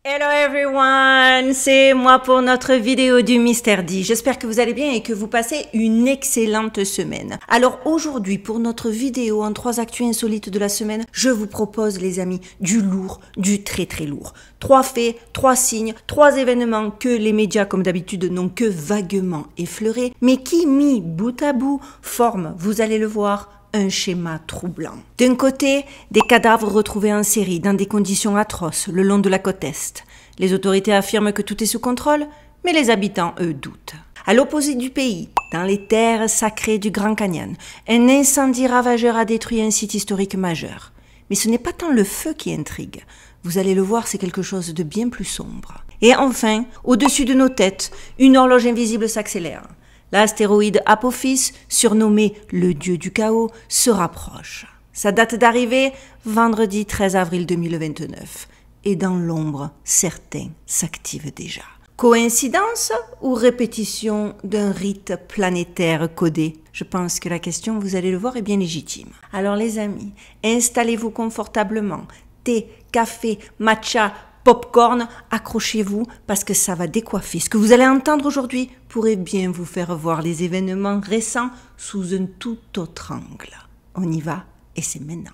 Hello everyone, c'est moi pour notre vidéo du Mystère D. J'espère que vous allez bien et que vous passez une excellente semaine. Alors aujourd'hui, pour notre vidéo en 3 actus insolites de la semaine, je vous propose les amis du lourd, du très très lourd. 3 faits, 3 signes, 3 événements que les médias comme d'habitude n'ont que vaguement effleurés, mais qui mis bout à bout forment, vous allez le voir, un schéma troublant. D'un côté, des cadavres retrouvés en série dans des conditions atroces le long de la côte Est. Les autorités affirment que tout est sous contrôle, mais les habitants, eux, doutent. À l'opposé du pays, dans les terres sacrées du Grand Canyon, un incendie ravageur a détruit un site historique majeur. Mais ce n'est pas tant le feu qui intrigue. Vous allez le voir, c'est quelque chose de bien plus sombre. Et enfin, au-dessus de nos têtes, une horloge invisible s'accélère. L'astéroïde Apophis, surnommé le dieu du chaos, se rapproche. Sa date d'arrivée, vendredi 13 avril 2029. Et dans l'ombre, certains s'activent déjà. Coïncidence ou répétition d'un rite planétaire codé? Je pense que la question, vous allez le voir, est bien légitime. Alors les amis, installez-vous confortablement. Thé, café, matcha, popcorn, accrochez-vous parce que ça va décoiffer. Ce que vous allez entendre aujourd'hui pourrait bien vous faire voir les événements récents sous un tout autre angle. On y va et c'est maintenant.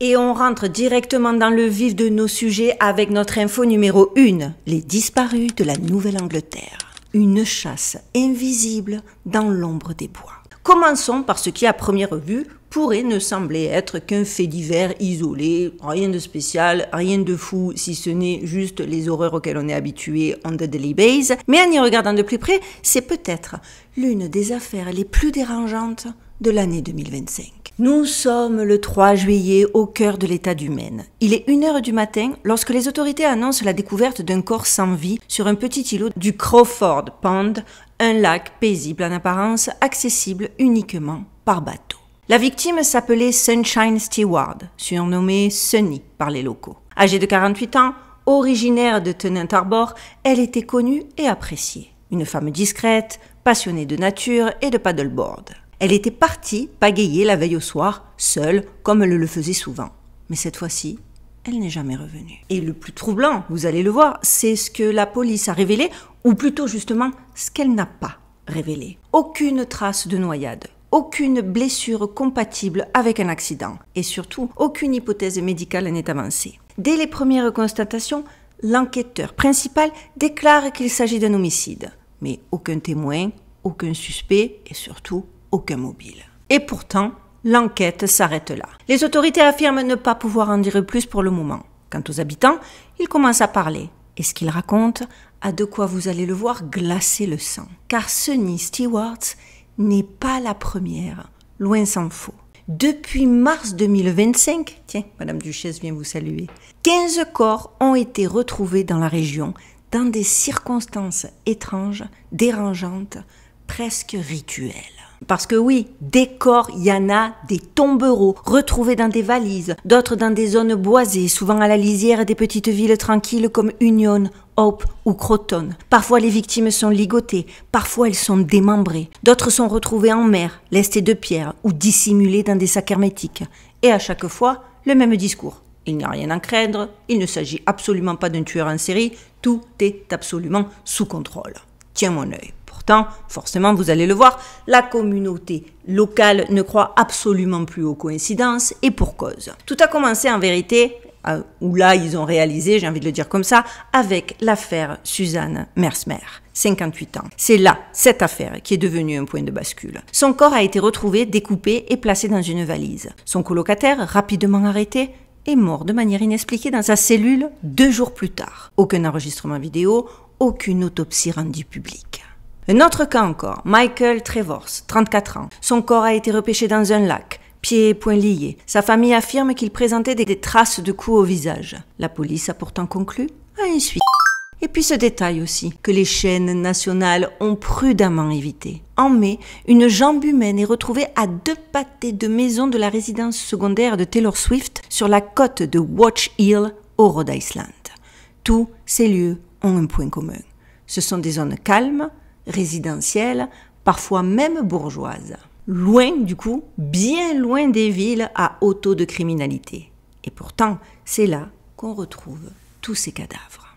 Et on rentre directement dans le vif de nos sujets avec notre info numéro 1, les disparus de la Nouvelle-Angleterre. Une chasse invisible dans l'ombre des bois. Commençons par ce qui, à première vue, pourrait ne sembler être qu'un fait divers isolé, rien de spécial, rien de fou, si ce n'est juste les horreurs auxquelles on est habitué on the daily basis. Mais en y regardant de plus près, c'est peut-être l'une des affaires les plus dérangeantes de l'année 2025. Nous sommes le 3 juillet au cœur de l'état du Maine. Il est 1h du matin lorsque les autorités annoncent la découverte d'un corps sans vie sur un petit îlot du Crawford Pond, un lac paisible en apparence, accessible uniquement par bateau. La victime s'appelait Sunshine Stewart, surnommée Sunny par les locaux. Âgée de 48 ans, originaire de Tennant Harbor, elle était connue et appréciée. Une femme discrète, passionnée de nature et de paddleboard. Elle était partie pagayer la veille au soir, seule, comme elle le faisait souvent. Mais cette fois-ci, elle n'est jamais revenue. Et le plus troublant, vous allez le voir, c'est ce que la police a révélé, ou plutôt justement, ce qu'elle n'a pas révélé. Aucune trace de noyade, aucune blessure compatible avec un accident, et surtout, aucune hypothèse médicale n'est avancée. Dès les premières constatations, l'enquêteur principal déclare qu'il s'agit d'un homicide. Mais aucun témoin, aucun suspect, et surtout, aucun mobile. Et pourtant, l'enquête s'arrête là. Les autorités affirment ne pas pouvoir en dire plus pour le moment. Quant aux habitants, ils commencent à parler. Et ce qu'ils racontent a de quoi, vous allez le voir, glacer le sang. Car Sunny Stewart n'est pas la première, loin s'en faut. Depuis mars 2025, tiens, Madame Duchesse vient vous saluer, 15 corps ont été retrouvés dans la région dans des circonstances étranges, dérangeantes, presque rituelles. Parce que oui, des corps, il y en a des tombereaux retrouvés dans des valises, d'autres dans des zones boisées, souvent à la lisière des petites villes tranquilles comme Union, Hope ou Croton. Parfois les victimes sont ligotées, parfois elles sont démembrées. D'autres sont retrouvées en mer, lestées de pierre ou dissimulées dans des sacs hermétiques. Et à chaque fois, le même discours. Il n'y a rien à craindre, il ne s'agit absolument pas d'un tueur en série, tout est absolument sous contrôle. Tiens mon œil. Pourtant, forcément, vous allez le voir, la communauté locale ne croit absolument plus aux coïncidences et pour cause. Tout a commencé en vérité, où là ils ont réalisé, j'ai envie de le dire comme ça, avec l'affaire Suzanne Mersmer, 58 ans. C'est là, cette affaire, qui est devenue un point de bascule. Son corps a été retrouvé, découpé et placé dans une valise. Son colocataire, rapidement arrêté, est mort de manière inexpliquée dans sa cellule 2 jours plus tard. Aucun enregistrement vidéo, aucune autopsie rendue publique. Un autre cas encore, Michael Trevors, 34 ans. Son corps a été repêché dans un lac, pieds et poings liés. Sa famille affirme qu'il présentait des traces de coups au visage. La police a pourtant conclu à un suicide. Et puis ce détail aussi, que les chaînes nationales ont prudemment évité. En mai, une jambe humaine est retrouvée à 2 pâtés de maison de la résidence secondaire de Taylor Swift sur la côte de Watch Hill au Rhode Island. Tous ces lieux ont un point commun. Ce sont des zones calmes, résidentielles, parfois même bourgeoises. Loin, du coup, bien loin des villes à haut taux de criminalité. Et pourtant, c'est là qu'on retrouve tous ces cadavres.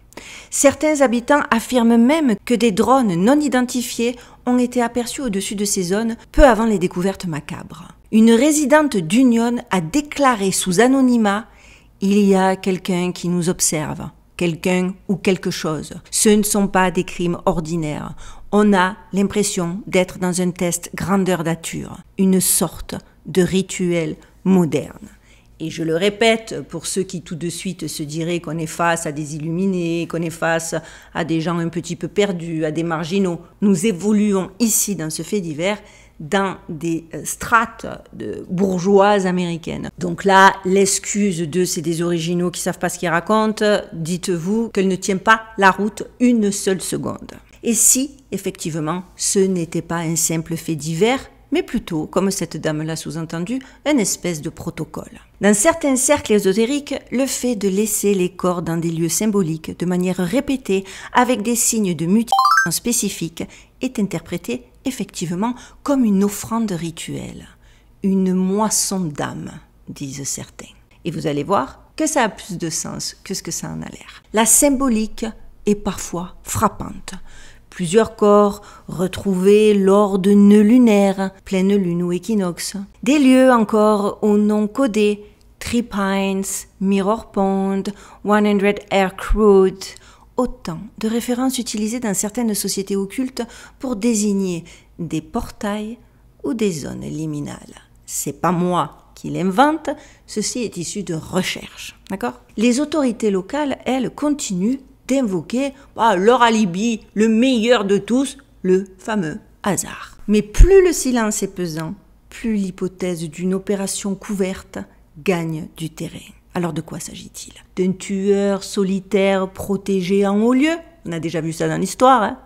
Certains habitants affirment même que des drones non identifiés ont été aperçus au-dessus de ces zones peu avant les découvertes macabres. Une résidente d'Union a déclaré sous anonymat « Il y a quelqu'un qui nous observe, quelqu'un ou quelque chose. Ce ne sont pas des crimes ordinaires. On a l'impression d'être dans un test grandeur nature, une sorte de rituel moderne. » Et je le répète, pour ceux qui tout de suite se diraient qu'on est face à des illuminés, qu'on est face à des gens un petit peu perdus, à des marginaux, nous évoluons ici dans ce fait divers dans des strates bourgeoises américaines. Donc là, l'excuse de c'est des originaux qui savent pas ce qu'ils racontent, dites-vous qu'elle ne tient pas la route une seule seconde. Et si, effectivement, ce n'était pas un simple fait divers, mais plutôt, comme cette dame l'a sous-entendu, une espèce de protocole. Dans certains cercles ésotériques, le fait de laisser les corps dans des lieux symboliques de manière répétée avec des signes de mutilation spécifiques est interprété effectivement comme une offrande rituelle, une moisson d'âme, disent certains. Et vous allez voir que ça a plus de sens que ce que ça en a l'air. La symbolique est parfois frappante. Plusieurs corps retrouvés lors de nœuds lunaires, pleine lune ou équinoxe. Des lieux encore aux noms codés, Three Pines, Mirror Pond, 100 Acre Road. Autant de références utilisées dans certaines sociétés occultes pour désigner des portails ou des zones liminales. C'est pas moi qui l'invente, ceci est issu de recherches, d'accord ? Les autorités locales, elles, continuent d'invoquer leur alibi, le meilleur de tous, le fameux hasard. Mais plus le silence est pesant, plus l'hypothèse d'une opération couverte gagne du terrain. Alors de quoi s'agit-il ? D'un tueur solitaire protégé en haut lieu ? On a déjà vu ça dans l'histoire, hein ?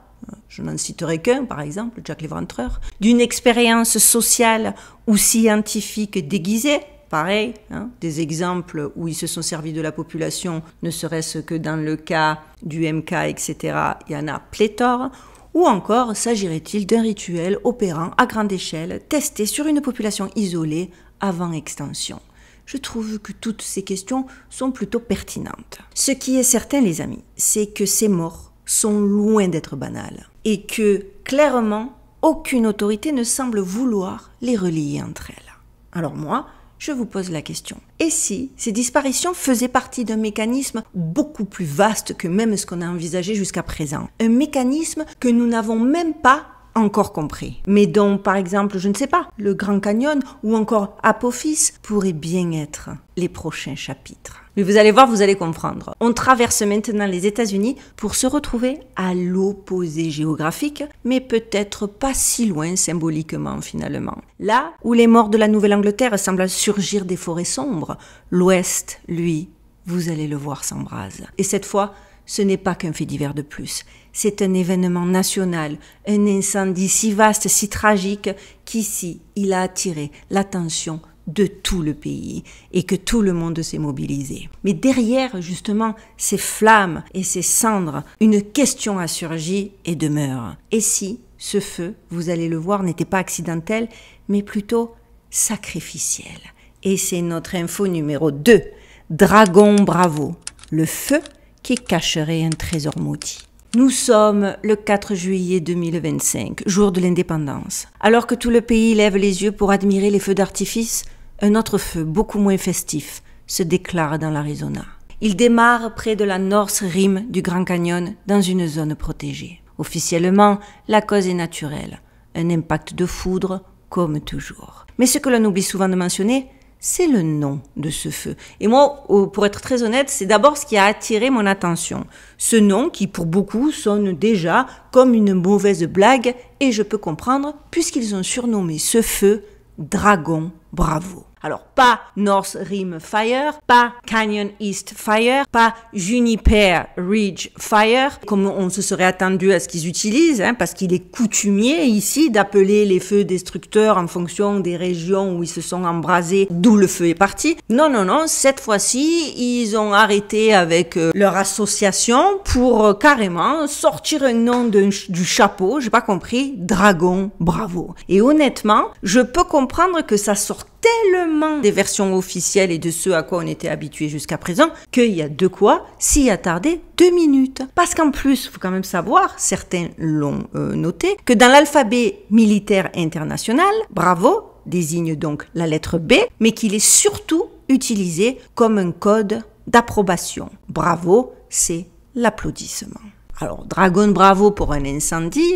Je n'en citerai qu'un, par exemple, Jack l'Éventreur. D'une expérience sociale ou scientifique déguisée ? Pareil, hein, des exemples où ils se sont servis de la population, ne serait-ce que dans le cas du MK, etc., il y en a pléthore. Ou encore, s'agirait-il d'un rituel opérant à grande échelle, testé sur une population isolée avant extension ? Je trouve que toutes ces questions sont plutôt pertinentes. Ce qui est certain, les amis, c'est que ces morts sont loin d'être banales et que, clairement, aucune autorité ne semble vouloir les relier entre elles. Alors moi, je vous pose la question. Et si ces disparitions faisaient partie d'un mécanisme beaucoup plus vaste que même ce qu'on a envisagé jusqu'à présent? Un mécanisme que nous n'avons même pas encore compris, mais dont, par exemple, je ne sais pas, le Grand Canyon ou encore Apophis pourraient bien être les prochains chapitres. Mais vous allez voir, vous allez comprendre. On traverse maintenant les États-Unis pour se retrouver à l'opposé géographique, mais peut-être pas si loin symboliquement finalement. Là où les morts de la Nouvelle-Angleterre semblent surgir des forêts sombres, l'Ouest, lui, vous allez le voir s'embrase. Et cette fois, ce n'est pas qu'un fait divers de plus. C'est un événement national, un incendie si vaste, si tragique, qu'ici, il a attiré l'attention de tout le pays et que tout le monde s'est mobilisé. Mais derrière, justement, ces flammes et ces cendres, une question a surgi et demeure. Et si ce feu, vous allez le voir, n'était pas accidentel, mais plutôt sacrificiel? Et c'est notre info numéro 2, Dragon Bravo, le feu qui cacherait un trésor maudit. Nous sommes le 4 juillet 2025, jour de l'indépendance. Alors que tout le pays lève les yeux pour admirer les feux d'artifice, un autre feu, beaucoup moins festif, se déclare dans l'Arizona. Il démarre près de la North Rim du Grand Canyon, dans une zone protégée. Officiellement, la cause est naturelle, un impact de foudre, comme toujours. Mais ce que l'on oublie souvent de mentionner, c'est le nom de ce feu. Et moi, pour être très honnête, c'est d'abord ce qui a attiré mon attention. Ce nom qui, pour beaucoup, sonne déjà comme une mauvaise blague, et je peux comprendre, puisqu'ils ont surnommé ce feu Dragon Bravo. Alors, pas North Rim Fire, pas Canyon East Fire, pas Juniper Ridge Fire, comme on se serait attendu à ce qu'ils utilisent, parce qu'il est coutumier ici d'appeler les feux destructeurs en fonction des régions où ils se sont embrasés, d'où le feu est parti. Non, non, non, cette fois-ci, ils ont arrêté avec leur association pour carrément sortir un nom du chapeau, j'ai pas compris, Dragon Bravo. Et honnêtement, je peux comprendre que ça sort tellement des versions officielles et de ce à quoi on était habitué jusqu'à présent qu'il y a de quoi s'y attarder 2 minutes. Parce qu'en plus, il faut quand même savoir, certains l'ont noté, que dans l'alphabet militaire international, Bravo désigne donc la lettre B, mais qu'il est surtout utilisé comme un code d'approbation. Bravo, c'est l'applaudissement. Alors, Dragon Bravo pour un incendie,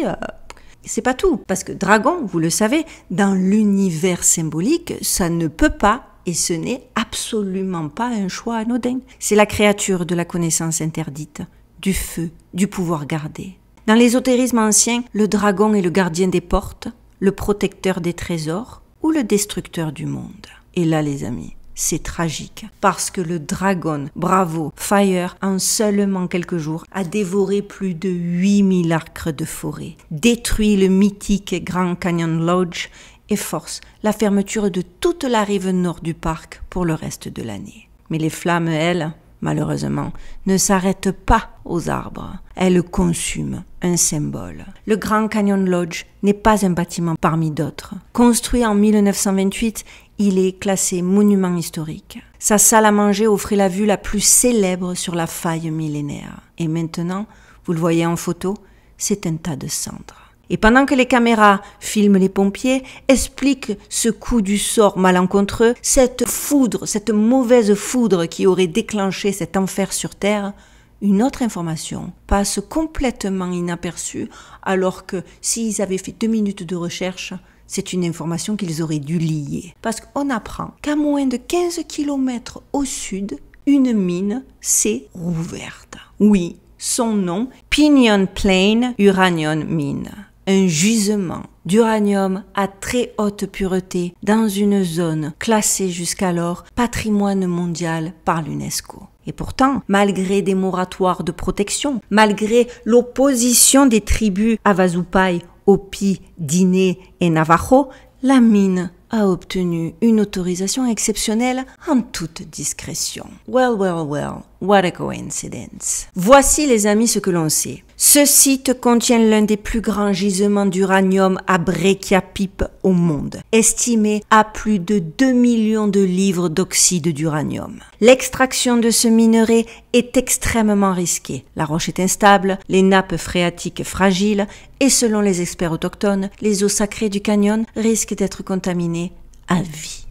c'est pas tout. Parce que dragon, vous le savez, dans l'univers symbolique, ça ne peut pas et ce n'est absolument pas un choix anodin. C'est la créature de la connaissance interdite, du feu, du pouvoir gardé. Dans l'ésotérisme ancien, le dragon est le gardien des portes, le protecteur des trésors ou le destructeur du monde. Et là, les amis, c'est tragique, parce que le Dragon Bravo Fire, en seulement quelques jours, a dévoré plus de 8000 acres de forêt, détruit le mythique Grand Canyon Lodge et force la fermeture de toute la rive nord du parc pour le reste de l'année. Mais les flammes, elles, malheureusement, ne s'arrêtent pas aux arbres. Elles consument un symbole. Le Grand Canyon Lodge n'est pas un bâtiment parmi d'autres. Construit en 1928, il est classé monument historique. Sa salle à manger offrait la vue la plus célèbre sur la faille millénaire. Et maintenant, vous le voyez en photo, c'est un tas de cendres. Et pendant que les caméras filment les pompiers, expliquent ce coup du sort malencontreux, cette foudre, cette mauvaise foudre qui aurait déclenché cet enfer sur Terre, une autre information passe complètement inaperçue, alors que s'ils avaient fait 2 minutes de recherche, c'est une information qu'ils auraient dû lier. Parce qu'on apprend qu'à moins de 15 km au sud, une mine s'est rouverte. Oui, son nom, Pinyon Plain Uranium Mine. Un gisement d'uranium à très haute pureté dans une zone classée jusqu'alors patrimoine mondial par l'UNESCO. Et pourtant, malgré des moratoires de protection, malgré l'opposition des tribus Havasupai, Hopi, Diné et Navajo, la mine a obtenu une autorisation exceptionnelle en toute discrétion. Well, well, well, what a coincidence. Voici les amis ce que l'on sait. Ce site contient l'un des plus grands gisements d'uranium à bréquiapipe au monde, estimé à plus de 2 millions de livres d'oxyde d'uranium. L'extraction de ce minerai est extrêmement risquée. La roche est instable, les nappes phréatiques fragiles et selon les experts autochtones, les eaux sacrées du canyon risquent d'être contaminées à vie.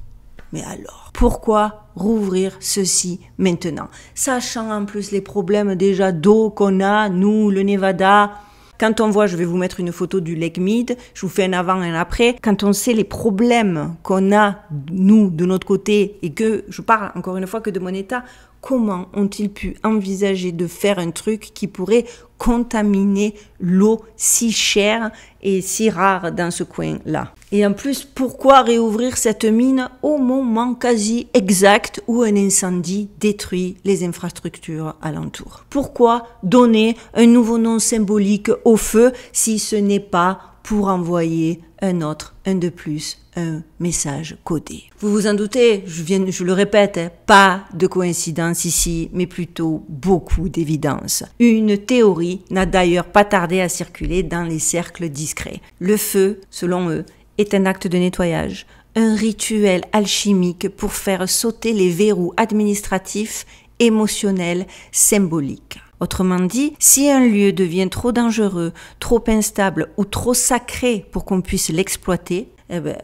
Mais alors, pourquoi rouvrir ceci maintenant? Sachant en plus les problèmes déjà d'eau qu'on a, nous, le Nevada. Quand on voit, je vais vous mettre une photo du Lake Mead, je vous fais un avant et un après. Quand on sait les problèmes qu'on a, nous, de notre côté, et que je parle encore une fois que de mon état, comment ont-ils pu envisager de faire un truc qui pourrait contaminer l'eau si chère et si rare dans ce coin-là? Et en plus, pourquoi réouvrir cette mine au moment quasi exact où un incendie détruit les infrastructures alentours? Pourquoi donner un nouveau nom symbolique au feu si ce n'est pas pour envoyer un de plus, un message codé? Vous vous en doutez, je le répète, pas de coïncidence ici, mais plutôt beaucoup d'évidence. Une théorie n'a d'ailleurs pas tardé à circuler dans les cercles discrets. Le feu, selon eux, est un acte de nettoyage, un rituel alchimique pour faire sauter les verrous administratifs, émotionnels, symboliques. Autrement dit, si un lieu devient trop dangereux, trop instable ou trop sacré pour qu'on puisse l'exploiter,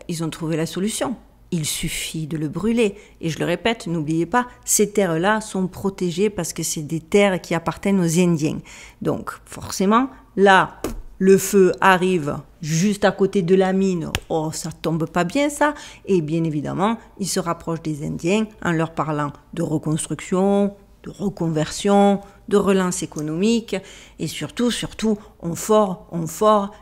ils ont trouvé la solution. Il suffit de le brûler. Et je le répète, n'oubliez pas, ces terres-là sont protégées parce que c'est des terres qui appartiennent aux Indiens. Donc, forcément, là, le feu arrive juste à côté de la mine. Oh, ça tombe pas bien ça. Et bien évidemment, il se rapproche des Indiens en leur parlant de reconstruction, de reconversion, de relance économique. Et surtout, on fore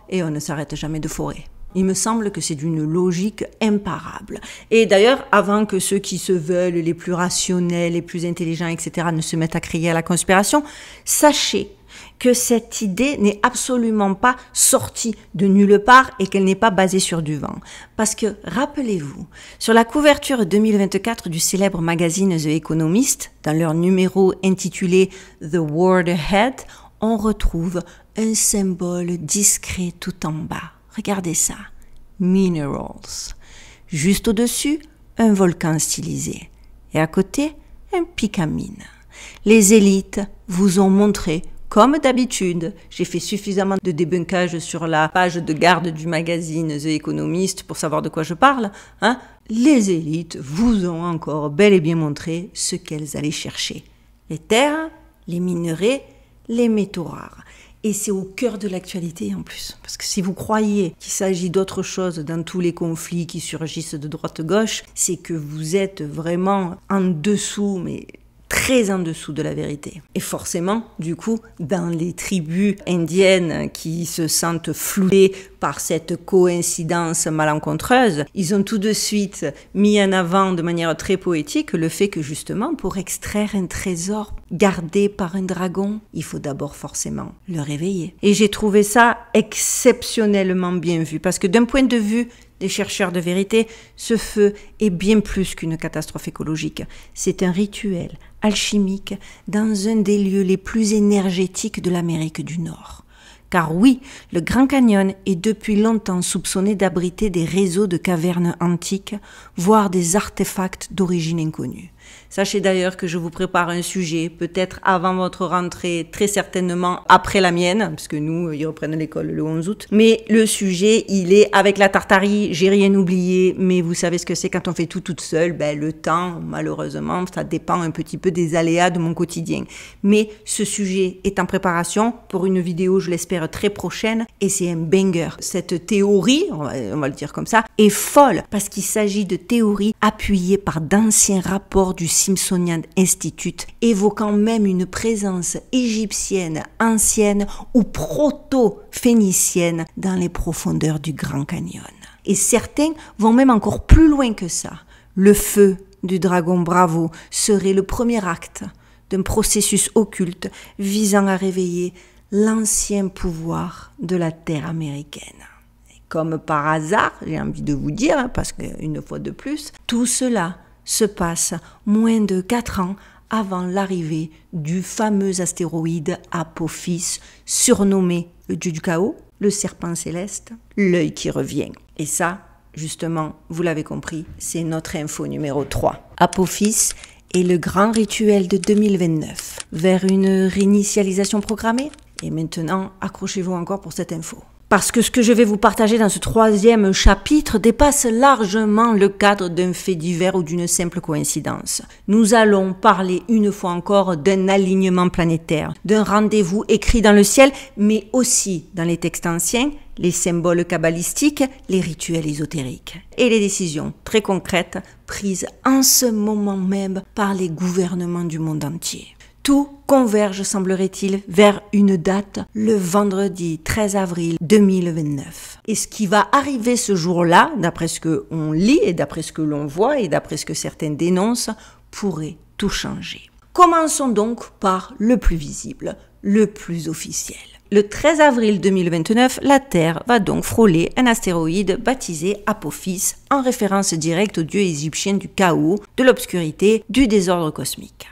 et on ne s'arrête jamais de forer. Il me semble que c'est d'une logique imparable. Et d'ailleurs, avant que ceux qui se veulent les plus rationnels, les plus intelligents, etc. ne se mettent à crier à la conspiration, sachez que cette idée n'est absolument pas sortie de nulle part et qu'elle n'est pas basée sur du vent. Parce que, rappelez-vous, sur la couverture 2024 du célèbre magazine The Economist, dans leur numéro intitulé The World Ahead, on retrouve un symbole discret tout en bas. Regardez ça. Minerals. Juste au-dessus, un volcan stylisé. Et à côté, un pic à mine. Les élites vous ont montré, comme d'habitude, j'ai fait suffisamment de débunkage sur la page de garde du magazine The Economist pour savoir de quoi je parle, hein. Les élites vous ont encore bel et bien montré ce qu'elles allaient chercher. Les terres, les minerais, les métaux rares. Et c'est au cœur de l'actualité en plus. Parce que si vous croyez qu'il s'agit d'autre chose dans tous les conflits qui surgissent de droite-gauche, c'est que vous êtes vraiment en dessous, mais très en dessous de la vérité. Et forcément, du coup, dans les tribus indiennes qui se sentent flouées par cette coïncidence malencontreuse, ils ont tout de suite mis en avant de manière très poétique le fait que justement, pour extraire un trésor gardé par un dragon, il faut d'abord forcément le réveiller. Et j'ai trouvé ça exceptionnellement bien vu, parce que d'un point de vue des chercheurs de vérité, ce feu est bien plus qu'une catastrophe écologique. C'est un rituel alchimique dans un des lieux les plus énergétiques de l'Amérique du Nord. Car oui, le Grand Canyon est depuis longtemps soupçonné d'abriter des réseaux de cavernes antiques, voire des artefacts d'origine inconnue. Sachez d'ailleurs que je vous prépare un sujet, peut-être avant votre rentrée, très certainement après la mienne, parce que nous, ils reprennent l'école le 11 août. Mais le sujet, il est avec la Tartarie, j'ai rien oublié, mais vous savez ce que c'est quand on fait tout toute seule, ben, le temps, malheureusement, ça dépend un petit peu des aléas de mon quotidien. Mais ce sujet est en préparation pour une vidéo, je l'espère, très prochaine, et c'est un banger. Cette théorie, on va le dire comme ça, est folle, parce qu'il s'agit de théories appuyées par d'anciens rapports du Smithsonian Institute, évoquant même une présence égyptienne ancienne ou proto-phénicienne dans les profondeurs du Grand Canyon. Et certains vont même encore plus loin que ça. Le feu du dragon Bravo serait le premier acte d'un processus occulte visant à réveiller l'ancien pouvoir de la terre américaine. Et comme par hasard, j'ai envie de vous dire, parce qu'une fois de plus, tout cela se passe moins de 4 ans avant l'arrivée du fameux astéroïde Apophis, surnommé le dieu du chaos, le serpent céleste, l'œil qui revient. Et ça, justement, vous l'avez compris, c'est notre info numéro 3. Apophis est le grand rituel de 2029, vers une réinitialisation programmée. Et maintenant, accrochez-vous encore pour cette info. Parce que ce que je vais vous partager dans ce 3e chapitre dépasse largement le cadre d'un fait divers ou d'une simple coïncidence. Nous allons parler une fois encore d'un alignement planétaire, d'un rendez-vous écrit dans le ciel, mais aussi dans les textes anciens, les symboles kabbalistiques, les rituels ésotériques et les décisions très concrètes prises en ce moment même par les gouvernements du monde entier. Tout converge, semblerait-il, vers une date, le vendredi 13 avril 2029. Et ce qui va arriver ce jour-là, d'après ce qu'on lit et d'après ce que l'on voit et d'après ce que certains dénoncent, pourrait tout changer. Commençons donc par le plus visible, le plus officiel. Le 13 avril 2029, la Terre va donc frôler un astéroïde baptisé Apophis, en référence directe au dieu égyptien du chaos, de l'obscurité, du désordre cosmique.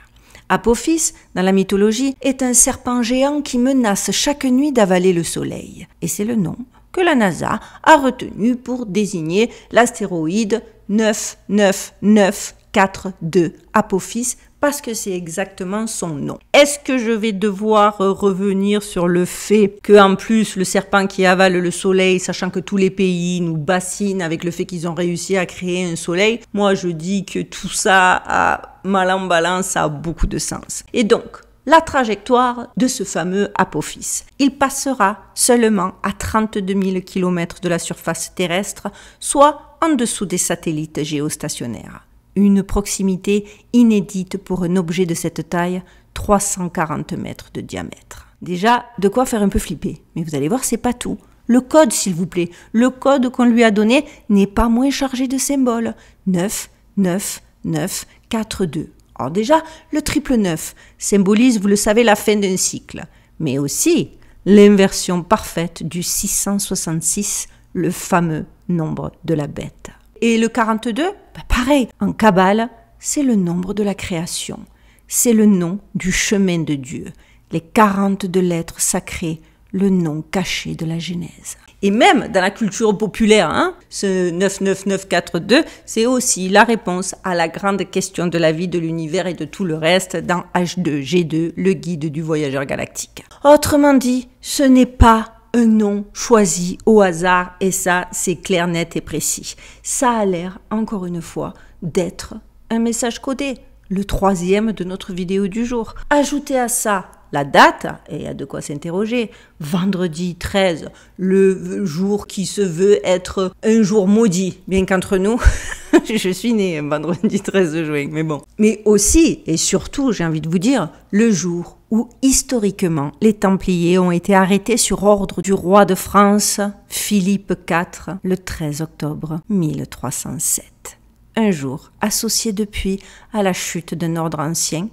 Apophis, dans la mythologie, est un serpent géant qui menace chaque nuit d'avaler le soleil. Et c'est le nom que la NASA a retenu pour désigner l'astéroïde 99942 Apophis, parce que c'est exactement son nom. Est-ce que je vais devoir revenir sur le fait qu'en plus, le serpent qui avale le soleil, sachant que tous les pays nous bassinent avec le fait qu'ils ont réussi à créer un soleil, moi je dis que tout ça, a mal en balance, ça a beaucoup de sens. Et donc, la trajectoire de ce fameux Apophis. Il passera seulement à 32 000 km de la surface terrestre, soit en dessous des satellites géostationnaires. Une proximité inédite pour un objet de cette taille, 340 mètres de diamètre. Déjà, de quoi faire un peu flipper. Mais vous allez voir, c'est pas tout. Le code, s'il vous plaît. Le code qu'on lui a donné n'est pas moins chargé de symboles. 9, 9, 9, 4, 2. Alors déjà, le triple 9 symbolise, vous le savez, la fin d'un cycle, mais aussi l'inversion parfaite du 666, le fameux nombre de la bête. Et le 42, pareil, en Kabbale, c'est le nombre de la création. C'est le nom du chemin de Dieu, les 42 lettres sacrées, le nom caché de la Genèse. Et même dans la culture populaire, ce 99942, c'est aussi la réponse à la grande question de la vie, de l'univers et de tout le reste dans H2G2, le guide du voyageur galactique. Autrement dit, ce n'est pas un nom choisi au hasard, et ça, c'est clair, net et précis. Ça a l'air, encore une fois, d'être un message codé, le 3e de notre vidéo du jour. Ajoutez à ça la date, et il y a de quoi s'interroger, vendredi 13, le jour qui se veut être un jour maudit, bien qu'entre nous, je suis née vendredi 13 juin, mais bon. Mais aussi, et surtout, j'ai envie de vous dire, le jour où, historiquement, les Templiers ont été arrêtés sur ordre du roi de France, Philippe IV, le 13 octobre 1307. Un jour associé depuis à la chute d'un ordre ancien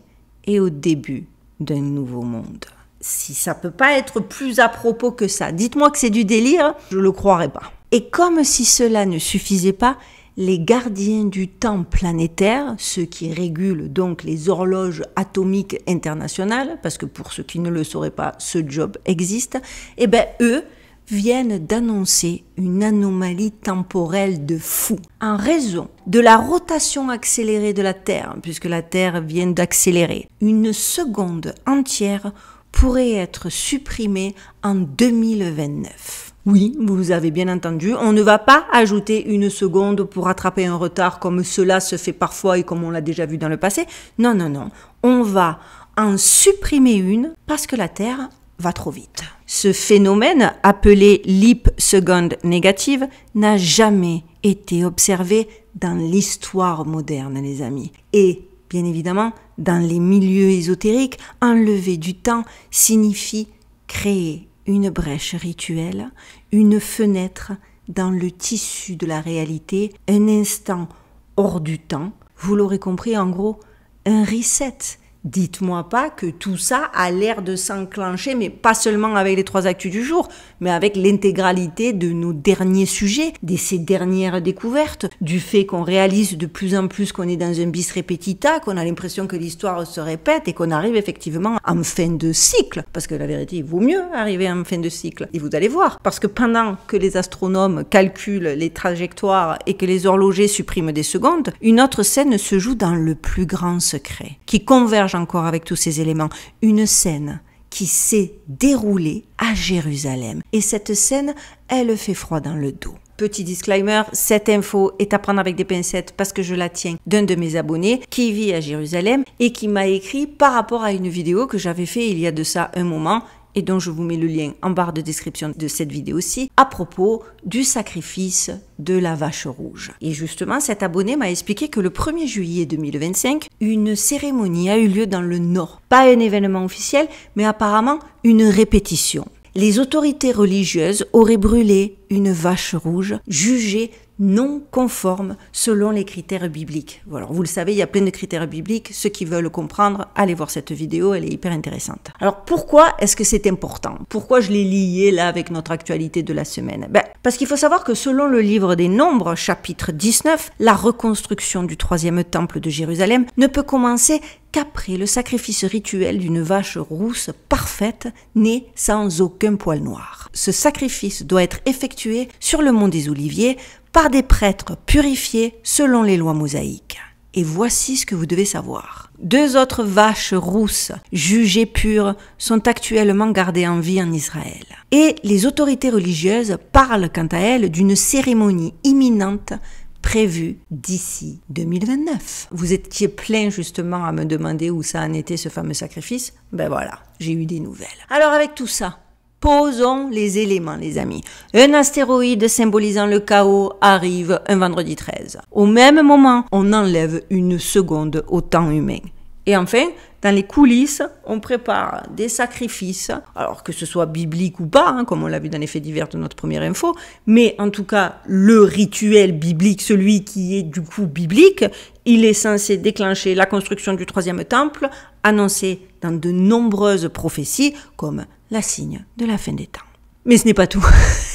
et au début d'un nouveau monde. Si ça peut pas être plus à propos que ça, dites-moi que c'est du délire, je le croirais pas. Et comme si cela ne suffisait pas, les gardiens du temps planétaire, ceux qui régulent donc les horloges atomiques internationales, parce que pour ceux qui ne le sauraient pas, ce job existe, eh ben eux viennent d'annoncer une anomalie temporelle de fou. En raison de la rotation accélérée de la Terre, puisque la Terre vient d'accélérer, une seconde entière pourrait être supprimée en 2029. Oui, vous avez bien entendu, on ne va pas ajouter une seconde pour rattraper un retard comme cela se fait parfois et comme on l'a déjà vu dans le passé. Non, non, non. On va en supprimer une parce que la Terre va trop vite. Ce phénomène, appelé leap second négative, n'a jamais été observé dans l'histoire moderne, les amis. Et, bien évidemment, dans les milieux ésotériques, enlever du temps signifie créer une brèche rituelle, une fenêtre dans le tissu de la réalité, un instant hors du temps. Vous l'aurez compris, en gros, un reset. Dites-moi pas que tout ça a l'air de s'enclencher, mais pas seulement avec les 3 actus du jour, mais avec l'intégralité de nos derniers sujets, de ces dernières découvertes, du fait qu'on réalise de plus en plus qu'on est dans un bis repetita, qu'on a l'impression que l'histoire se répète et qu'on arrive effectivement en fin de cycle. Parce que la vérité, il vaut mieux arriver en fin de cycle. Et vous allez voir, parce que pendant que les astronomes calculent les trajectoires et que les horlogers suppriment des secondes, une autre scène se joue dans le plus grand secret, qui converge encore avec tous ces éléments, une scène qui s'est déroulée à Jérusalem. Et cette scène, elle fait froid dans le dos. Petit disclaimer, cette info est à prendre avec des pincettes parce que je la tiens d'un de mes abonnés qui vit à Jérusalem et qui m'a écrit par rapport à une vidéo que j'avais fait il y a de ça un moment et dont je vous mets le lien en barre de description de cette vidéo-ci, à propos du sacrifice de la vache rouge. Et justement, cet abonné m'a expliqué que le 1er juillet 2025, une cérémonie a eu lieu dans le Nord. Pas un événement officiel, mais apparemment une répétition. Les autorités religieuses auraient brûlé une vache rouge jugée non conforme selon les critères bibliques. Voilà, vous le savez, il y a plein de critères bibliques. Ceux qui veulent comprendre, allez voir cette vidéo, elle est hyper intéressante. Alors pourquoi est-ce que c'est important? Pourquoi je l'ai lié là avec notre actualité de la semaine? Parce qu'il faut savoir que selon le livre des Nombres, chapitre 19, la reconstruction du 3e temple de Jérusalem ne peut commencer qu'après le sacrifice rituel d'une vache rousse parfaite, née sans aucun poil noir. Ce sacrifice doit être effectué sur le mont des Oliviers par des prêtres purifiés selon les lois mosaïques. Et voici ce que vous devez savoir. 2 autres vaches rousses, jugées pures, sont actuellement gardées en vie en Israël. Et les autorités religieuses parlent quant à elles d'une cérémonie imminente prévue d'ici 2029. Vous étiez plein justement à me demander où ça en était ce fameux sacrifice. Ben voilà, j'ai eu des nouvelles. Alors avec tout ça, posons les éléments, les amis. Un astéroïde symbolisant le chaos arrive un vendredi 13. Au même moment, on enlève une seconde au temps humain. Et enfin, dans les coulisses, on prépare des sacrifices, alors que ce soit biblique ou pas, hein, comme on l'a vu dans les faits divers de notre première info, mais en tout cas, le rituel biblique, celui qui est du coup biblique, il est censé déclencher la construction du troisième temple, annoncé dans de nombreuses prophéties comme la signe de la fin des temps. Mais ce n'est pas tout.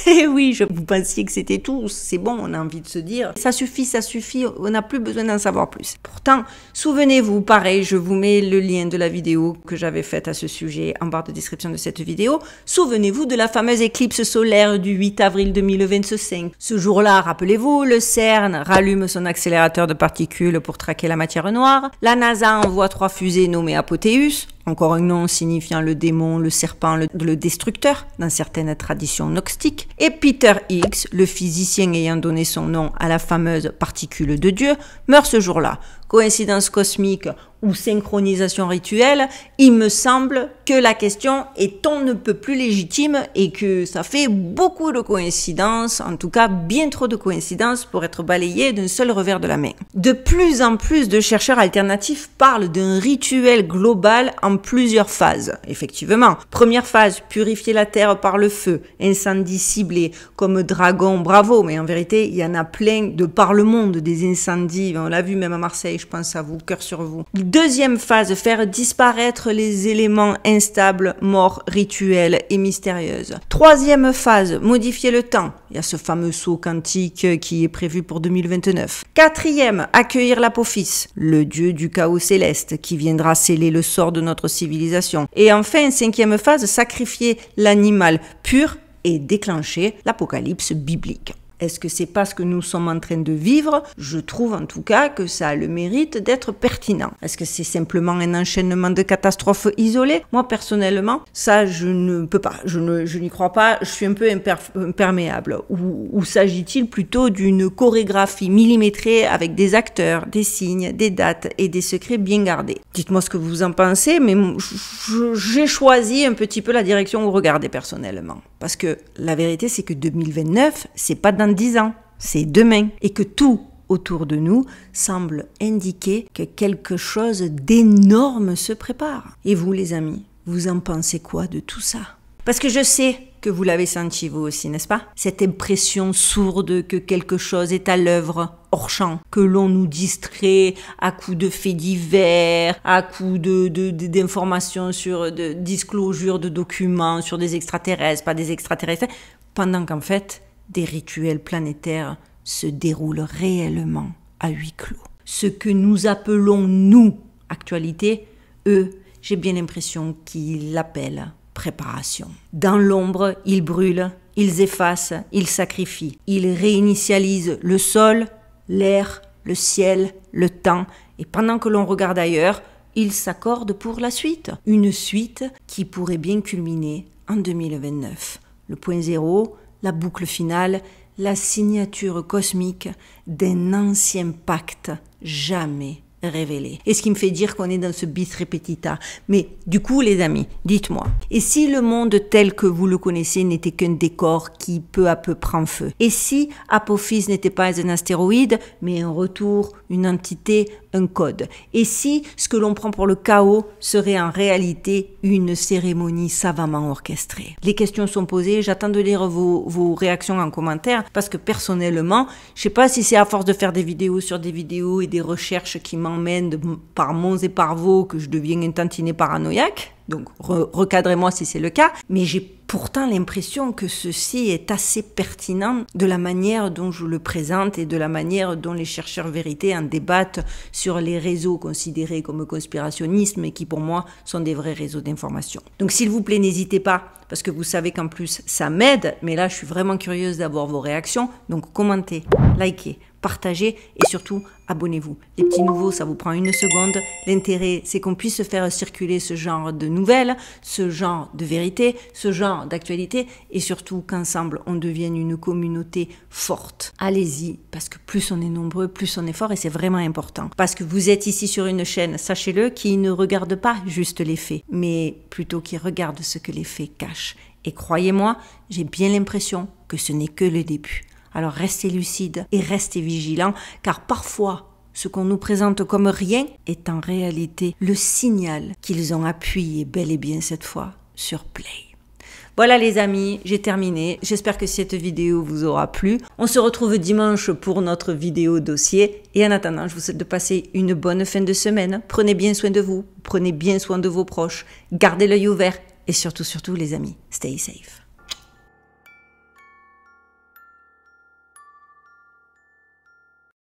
Eh oui, vous pensiez que c'était tout, c'est bon, on a envie de se dire. Ça suffit, on n'a plus besoin d'en savoir plus. Pourtant, souvenez-vous, pareil, je vous mets le lien de la vidéo que j'avais faite à ce sujet en barre de description de cette vidéo. Souvenez-vous de la fameuse éclipse solaire du 8 avril 2025. Ce jour-là, rappelez-vous, le CERN rallume son accélérateur de particules pour traquer la matière noire. La NASA envoie 3 fusées nommées Apothéus, encore un nom signifiant le démon, le serpent, le destructeur, dans certaines traditions gnostiques. Et Peter Higgs, le physicien ayant donné son nom à la fameuse particule de Dieu, meurt ce jour-là. Coïncidence cosmique ou synchronisation rituelle, il me semble que la question est on ne peut plus légitime et que ça fait beaucoup de coïncidences, en tout cas bien trop de coïncidences pour être balayé d'un seul revers de la main. De plus en plus de chercheurs alternatifs parlent d'un rituel global en plusieurs phases. Effectivement, première phase, purifier la terre par le feu, incendie ciblé, comme dragon, bravo, mais en vérité, il y en a plein de par le monde des incendies, on l'a vu même à Marseille, je pense à vous, cœur sur vous. Deuxième phase, faire disparaître les éléments instables, morts, rituels et mystérieuses. Troisième phase, modifier le temps. Il y a ce fameux saut quantique qui est prévu pour 2029. Quatrième, accueillir l'Apophis, le dieu du chaos céleste qui viendra sceller le sort de notre civilisation. Et enfin, cinquième phase, sacrifier l'animal pur et déclencher l'apocalypse biblique. Est-ce que c'est pas ce que nous sommes en train de vivre? Je trouve en tout cas que ça a le mérite d'être pertinent. Est-ce que c'est simplement un enchaînement de catastrophes isolées? Moi personnellement, ça je ne peux pas, je n'y crois pas, je suis un peu imperméable. Ou s'agit-il plutôt d'une chorégraphie millimétrée avec des acteurs, des signes, des dates et des secrets bien gardés? Dites-moi ce que vous en pensez, mais j'ai choisi un petit peu la direction où regarder personnellement. Parce que la vérité c'est que 2029, c'est pas dans 10 ans, c'est demain. Et que tout autour de nous semble indiquer que quelque chose d'énorme se prépare. Et vous les amis, vous en pensez quoi de tout ça? Parce que je sais que vous l'avez senti vous aussi, n'est-ce pas? Cette impression sourde que quelque chose est à l'œuvre hors champ, que l'on nous distrait à coups de faits divers, à coups d'informations sur de disclosures de documents sur des extraterrestres, pas des extraterrestres, pendant qu'en fait, des rituels planétaires se déroulent réellement à huis clos. Ce que nous appelons, nous, actualité, eux, j'ai bien l'impression qu'ils l'appellent préparation. Dans l'ombre, ils brûlent, ils effacent, ils sacrifient. Ils réinitialisent le sol, l'air, le ciel, le temps, et pendant que l'on regarde ailleurs, ils s'accordent pour la suite. Une suite qui pourrait bien culminer en 2029. Le point zéro, la boucle finale, la signature cosmique d'un ancien pacte jamais révélé. Et ce qui me fait dire qu'on est dans ce bis repetita. Mais du coup, les amis, dites-moi, et si le monde tel que vous le connaissez n'était qu'un décor qui peu à peu prend feu? Et si Apophis n'était pas un astéroïde, mais un retour, une entité, un code? Et si ce que l'on prend pour le chaos serait en réalité une cérémonie savamment orchestrée? Les questions sont posées, j'attends de lire vos réactions en commentaire, parce que personnellement, je sais pas si c'est à force de faire des vidéos sur des vidéos et des recherches qui m'emmènent par monts et par vaux que je deviens un tantinet paranoïaque. Donc recadrez-moi si c'est le cas, mais j'ai pourtant l'impression que ceci est assez pertinent de la manière dont je le présente et de la manière dont les chercheurs vérité en débattent sur les réseaux considérés comme conspirationnistes, mais qui pour moi sont des vrais réseaux d'information. Donc s'il vous plaît, n'hésitez pas, parce que vous savez qu'en plus ça m'aide, mais là je suis vraiment curieuse d'avoir vos réactions, donc commentez, likez, partagez et surtout abonnez-vous. Les petits nouveaux, ça vous prend 1 seconde. L'intérêt, c'est qu'on puisse faire circuler ce genre de nouvelles, ce genre de vérité, ce genre d'actualité et surtout qu'ensemble, on devienne une communauté forte. Allez-y, parce que plus on est nombreux, plus on est fort et c'est vraiment important. Parce que vous êtes ici sur une chaîne, sachez-le, qui ne regarde pas juste les faits, mais plutôt qui regarde ce que les faits cachent. Et croyez-moi, j'ai bien l'impression que ce n'est que le début. Alors restez lucide et restez vigilant, car parfois, ce qu'on nous présente comme rien est en réalité le signal qu'ils ont appuyé bel et bien cette fois sur Play. Voilà les amis, j'ai terminé. J'espère que cette vidéo vous aura plu. On se retrouve dimanche pour notre vidéo dossier. Et en attendant, je vous souhaite de passer une bonne fin de semaine. Prenez bien soin de vous, prenez bien soin de vos proches, gardez l'œil ouvert et surtout les amis, stay safe.